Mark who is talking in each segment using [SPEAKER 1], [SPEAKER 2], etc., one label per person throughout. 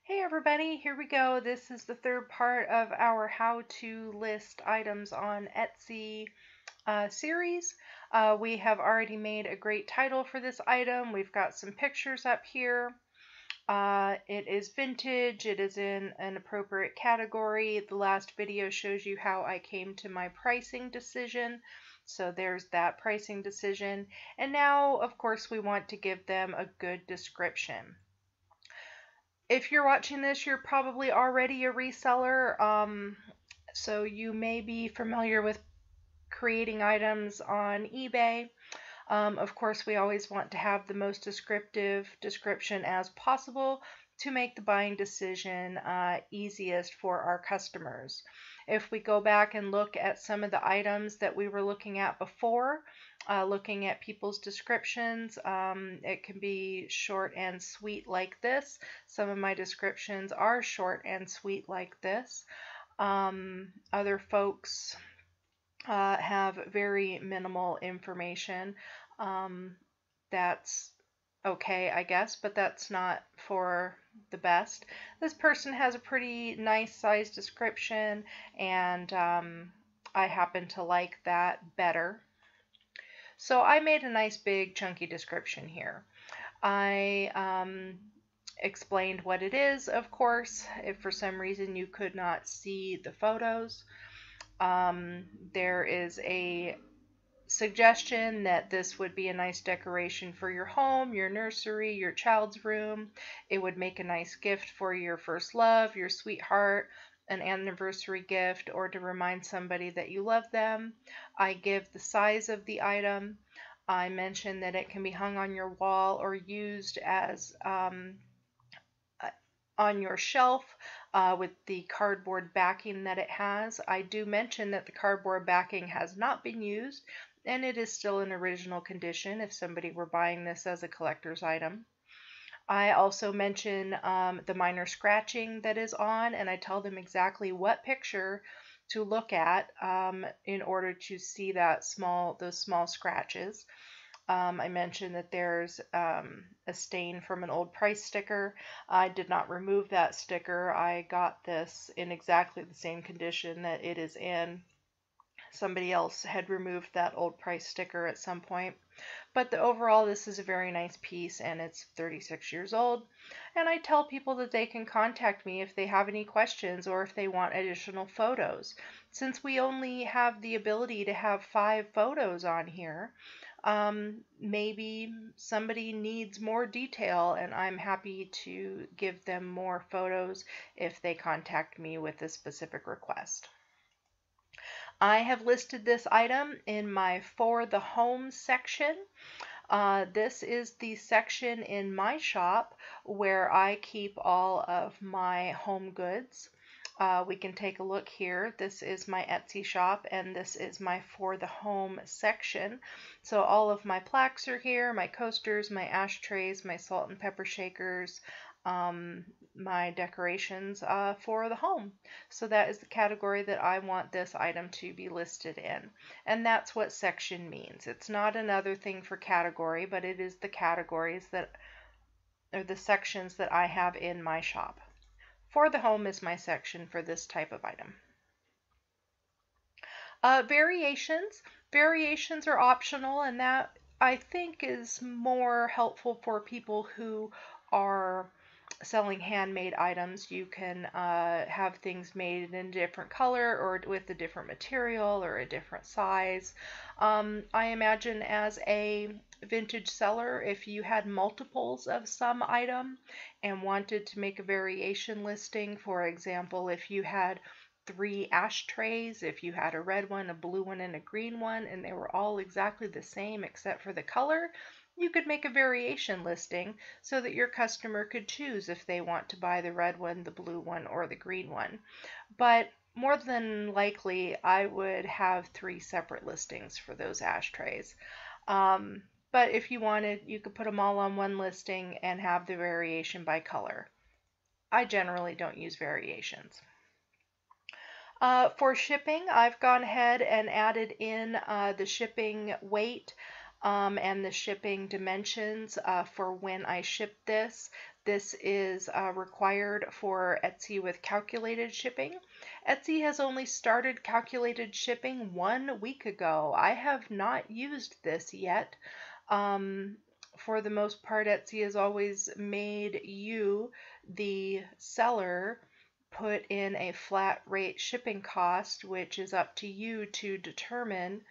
[SPEAKER 1] Hey everybody, here we go. This is the third part of our how to list items on Etsy series. We have already made a great title for this item. We've got some pictures up here. It is vintage. It is in an appropriate category. The last video shows you how I came to my pricing decision. So there's that pricing decision. And now, of course, we want to give them a good description. If you're watching this, you're probably already a reseller, so you may be familiar with creating items on eBay. Of course, we always want to have the most descriptive description as possible to make the buying decision easiest for our customers. If we go back and look at some of the items that we were looking at before, looking at people's descriptions, it can be short and sweet like this. Some of my descriptions are short and sweet like this. Other folks have very minimal information. That's okay, I guess, but that's not for the best. This person has a pretty nice size description, and I happen to like that better. So I made a nice big chunky description here. I explained what it is, of course, if for some reason you could not see the photos. There is a suggestion that this would be a nice decoration for your home, your nursery, your child's room. It would make a nice gift for your first love, your sweetheart, an anniversary gift, or to remind somebody that you love them. I give the size of the item. I mention that it can be hung on your wall or used as on your shelf with the cardboard backing that it has. I do mention that the cardboard backing has not been used and it is still in original condition if somebody were buying this as a collector's item. I also mention the minor scratching that is on, and I tell them exactly what picture to look at in order to see those small scratches. I mentioned that there's a stain from an old price sticker. I did not remove that sticker. I got this in exactly the same condition that it is in. Somebody else had removed that old price sticker at some point. But overall, this is a very nice piece and it's 36 years old. And I tell people that they can contact me if they have any questions or if they want additional photos. Since we only have the ability to have 5 photos on here, maybe somebody needs more detail and I'm happy to give them more photos if they contact me with a specific request. I have listed this item in my For the Home section. This is the section in my shop where I keep all of my home goods. We can take a look here. This is my Etsy shop and this is my For the Home section. So all of my plaques are here, my coasters, my ashtrays, my salt and pepper shakers, my decorations for the home. So that is the category that I want this item to be listed in. And that's what section means. It's not another thing for category, but it is the categories that are the sections that I have in my shop. For the home is my section for this type of item. Variations. Variations are optional, and that I think is more helpful for people who are selling handmade items. You can have things made in a different color or with a different material or a different size. I imagine as a vintage seller, if you had multiples of some item and wanted to make a variation listing, for example, if you had 3 ashtrays, if you had a red one, a blue one, and a green one, and they were all exactly the same except for the color, you could make a variation listing so that your customer could choose if they want to buy the red one, the blue one, or the green one. But more than likely, I would have 3 separate listings for those ashtrays. But if you wanted, you could put them all on one listing and have the variation by color. I generally don't use variations. For shipping, I've gone ahead and added in the shipping weight and the shipping dimensions for when I ship this. This is required for Etsy with calculated shipping. Etsy has only started calculated shipping 1 week ago. I have not used this yet. For the most part, Etsy has always made you, the seller, put in a flat rate shipping cost, which is up to you to determine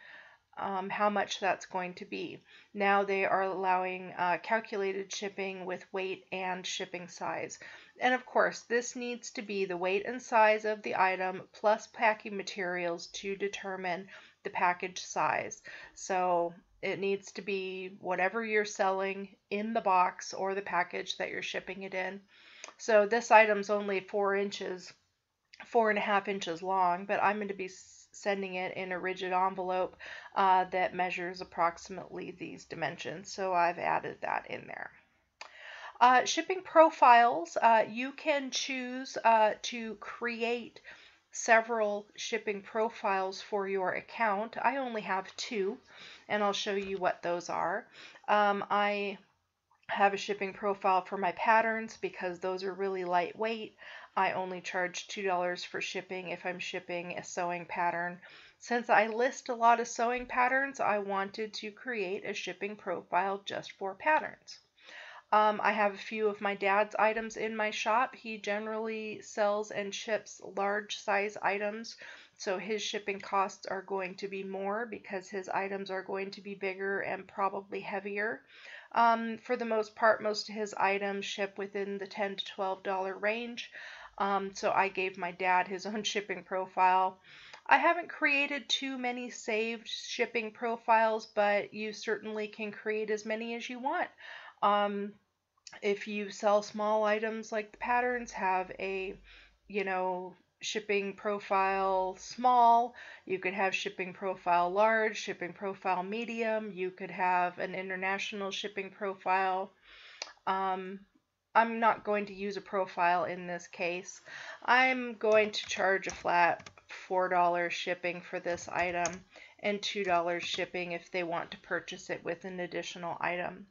[SPEAKER 1] how much that's going to be. Now they are allowing calculated shipping with weight and shipping size. And of course, this needs to be the weight and size of the item plus packing materials to determine the package size. So it needs to be whatever you're selling in the box or the package that you're shipping it in. So this item's only 4.5 inches long, but I'm going to be sending it in a rigid envelope that measures approximately these dimensions. So I've added that in there. Shipping profiles, you can choose to create several shipping profiles for your account. I only have 2, and I'll show you what those are. I have a shipping profile for my patterns because those are really lightweight. I only charge $2 for shipping if I'm shipping a sewing pattern. Since I list a lot of sewing patterns, I wanted to create a shipping profile just for patterns. I have a few of my dad's items in my shop. He generally sells and ships large size items, so his shipping costs are going to be more because his items are going to be bigger and probably heavier. For the most part, most of his items ship within the $10 to $12 range. So I gave my dad his own shipping profile. I haven't created too many saved shipping profiles, but you certainly can create as many as you want. If you sell small items like the patterns, have a, shipping profile small. You could have shipping profile large, shipping profile medium. You could have an international shipping profile. I'm not going to use a profile in this case. I'm going to charge a flat $4 shipping for this item and $2 shipping if they want to purchase it with an additional item.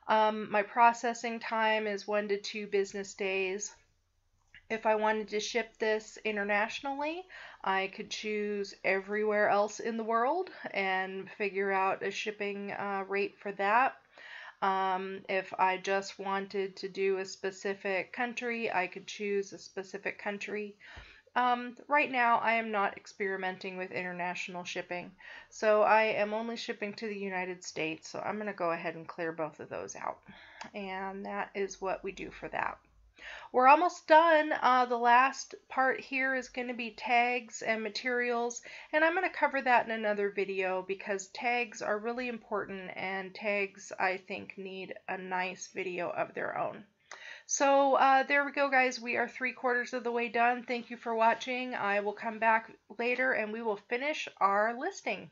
[SPEAKER 1] My processing time is 1 to 2 business days. If I wanted to ship this internationally, I could choose everywhere else in the world and figure out a shipping rate for that. If I just wanted to do a specific country, I could choose a specific country. Right now, I am not experimenting with international shipping, so I am only shipping to the United States, so I'm going to go ahead and clear both of those out. And that is what we do for that. We're almost done. The last part here is going to be tags and materials, and I'm going to cover that in another video because tags are really important, and tags, I think, need a nice video of their own. So there we go, guys. We are 3/4 of the way done. Thank you for watching. I will come back later and we will finish our listing.